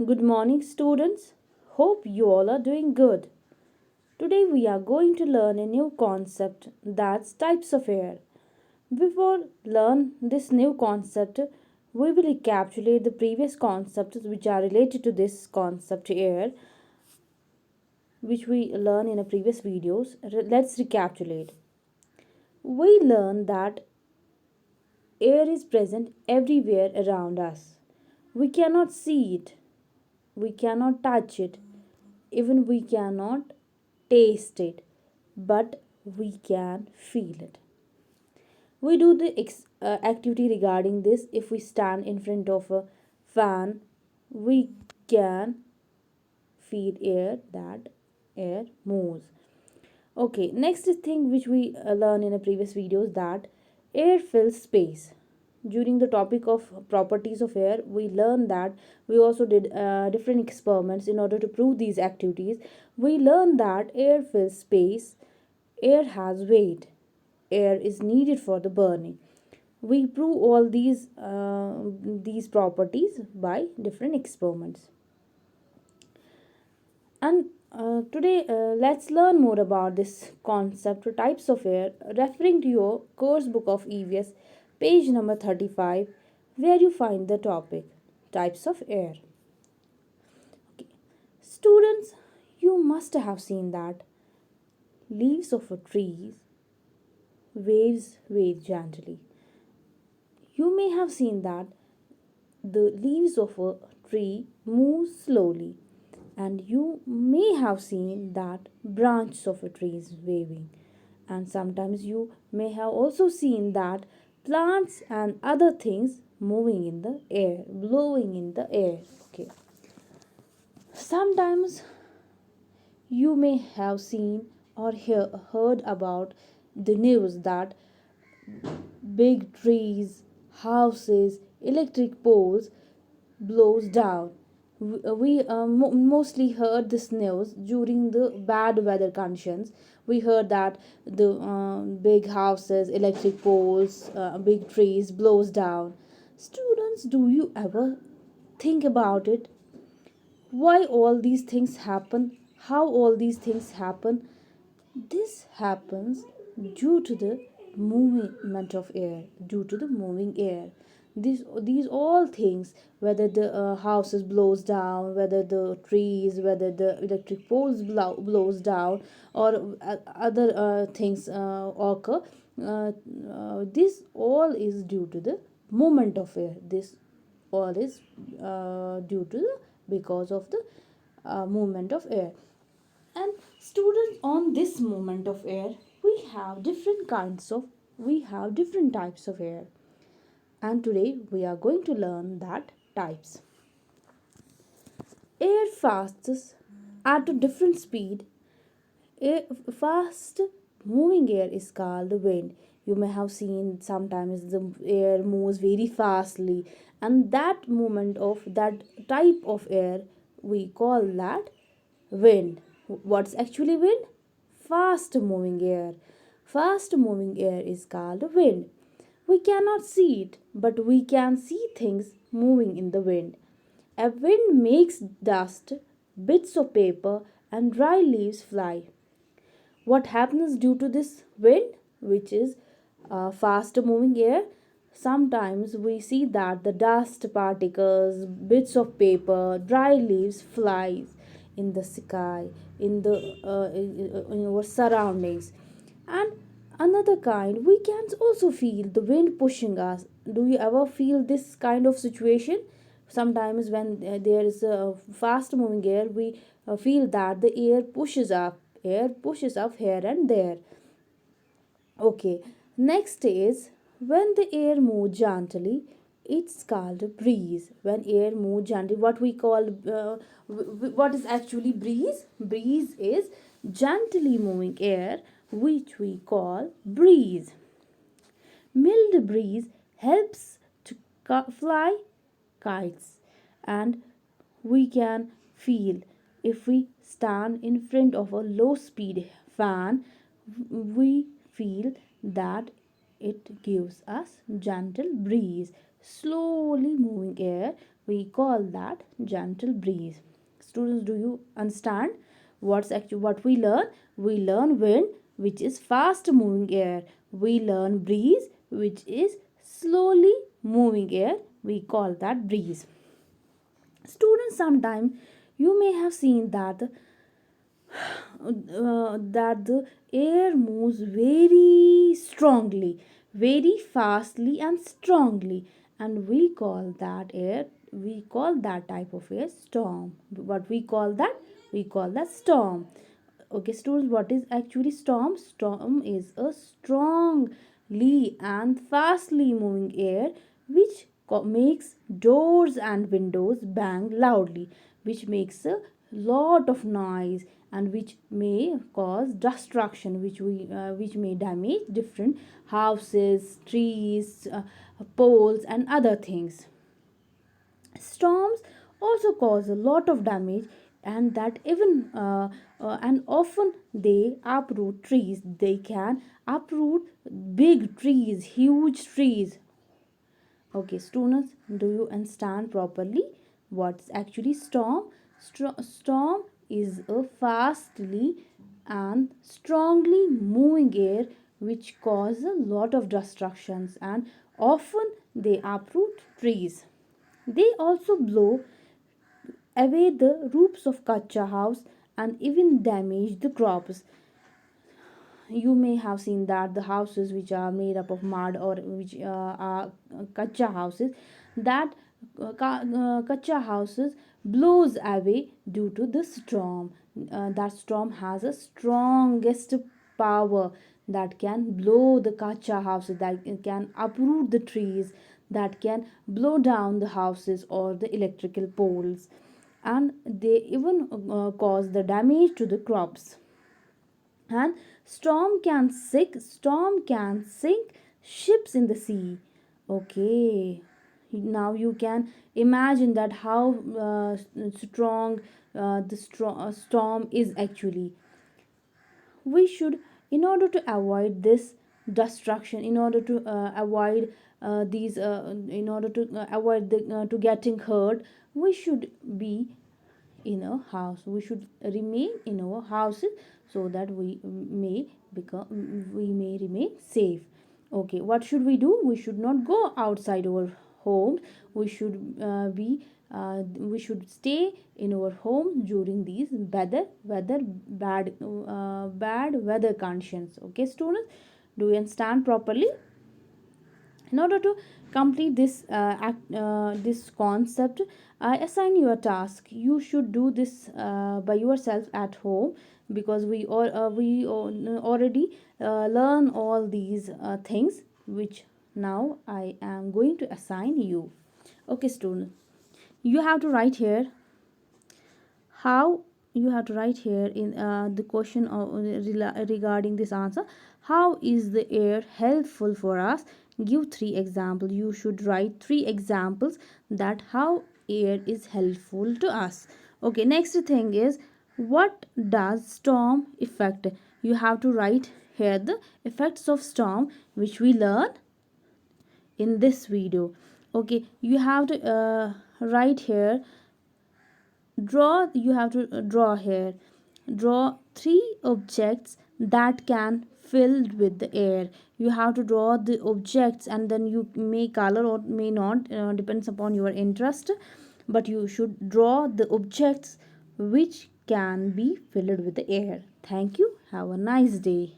Good morning, students. Hope you all are doing good. Today we are going to learn a new concept that's types of air. Before learn this new concept, we will recapitulate the previous concepts which are related to this concept air, which we learned in a previous videos. Let's recapitulate. We learned that air is present everywhere around us. We cannot see it, we cannot touch it, even we cannot taste it, but we can feel it. We do the activity regarding this. If we stand in front of a fan, we can feel air, that air moves. Okay, next thing which we learned in a previous videos, that air fills space. During the topic of properties of air, we learned that we also did different experiments in order to prove these activities. We learned that air fills space, air has weight, air is needed for the burning. We prove all these properties by different experiments. And today, let's learn more about this concept types of air, referring to your course book of EVS, page number 35, where you find the topic types of air. Okay. Students, you must have seen that leaves of a tree waves wave gently. You may have seen that the leaves of a tree move slowly, and you may have seen that branches of a tree is waving, and sometimes you may have also seen that plants and other things moving in the air, blowing in the air. Okay, sometimes you may have seen or heard about the news that big trees, houses, electric poles blows down. We mostly heard this news during the bad weather conditions. We heard that the big houses, electric poles, big trees blows down. Students, do you ever think about it? Why all these things happen? How all these things happen? This happens due to the movement of air, due to the moving air. These all things, whether the houses blows down, whether the trees, whether the electric poles blows down, or other things occur, this all is due to the movement of air. This all is due to the because of the movement of air. And students, on this movement of air, we have different types of air, and today we are going to learn that types. Air passes at a different speed. Air, fast moving air is called wind. You may have seen sometimes the air moves very fastly, and that movement of that type of air we call that wind. What's actually wind? Fast moving air. Fast moving air is called wind. We cannot see it, but we can see things moving in the wind. A wind makes dust, bits of paper, and dry leaves fly. What happens due to this wind, which is fast moving air? Sometimes we see that the dust particles, bits of paper, dry leaves flies in the sky, in our surroundings. And another kind, we can also feel the wind pushing us. Do you ever feel this kind of situation? Sometimes when there is a fast moving air, we feel that the air pushes up here and there. Okay, next is when the air moves gently, it's called a breeze. When air moves gently, what we call what is actually breeze? Breeze is gently moving air, which we call breeze. Mild breeze helps to fly kites, and we can feel if we stand in front of a low speed fan, we feel that it gives us gentle breeze. Slowly moving air we call that gentle breeze. Students, do you understand what's actually what we learn? We learn wind, which is fast moving air. We learn breeze, which is slowly moving air. We call that breeze. Students, sometime you may have seen that the air moves very strongly, very fastly and strongly, and we call that type of air storm. What we call that? We call that storm. Okay, students, what is actually storm? Storm is a strongly and fastly moving air which makes doors and windows bang loudly, which makes a lot of noise, and which may cause destruction, which may damage different houses, trees, poles and other things. Storms also cause a lot of damage, and that even and often they uproot trees. They can uproot big trees, huge trees. Okay, students, do you understand properly what's actually storm? Storm is a fastly and strongly moving air which cause a lot of destructions, and often they uproot trees. They also blow away the roofs of kacha house and even damage the crops. You may have seen that the houses which are made up of mud, or which are kacha houses, that kacha houses blows away due to the storm. That storm has a strongest power that can blow the kacha houses, that can uproot the trees, that can blow down the houses or the electrical poles, and they even cause the damage to the crops. And storm can sink ships in the sea. Okay, now you can imagine that how strong the storm is actually. We should, in order to avoid this destruction, in order to avoid these in order to avoid to getting hurt, we should be in a house, we should remain in our houses, so that we may remain safe. Okay, what should we do? We should not go outside our home. We should we should stay in our home during these bad weather conditions. Okay, students, do you understand properly? In order to complete this concept, I assign you a task. You should do this by yourself at home, because we already learn all these things which now I am going to assign you. Okay, student, you have to write here how you have to write here in the question regarding this answer. How is the air helpful for us? Give three examples. You should write three examples that how air is helpful to us. Okay, next thing is, what does storm affect? You have to write here the effects of storm which we learn in this video. Okay, you have to write here, draw you have to draw here, draw three objects that can filled with the air. You have to draw the objects, and then you may color or may not, depends upon your interest, but you should draw the objects which can be filled with the air. Thank you, have a nice day.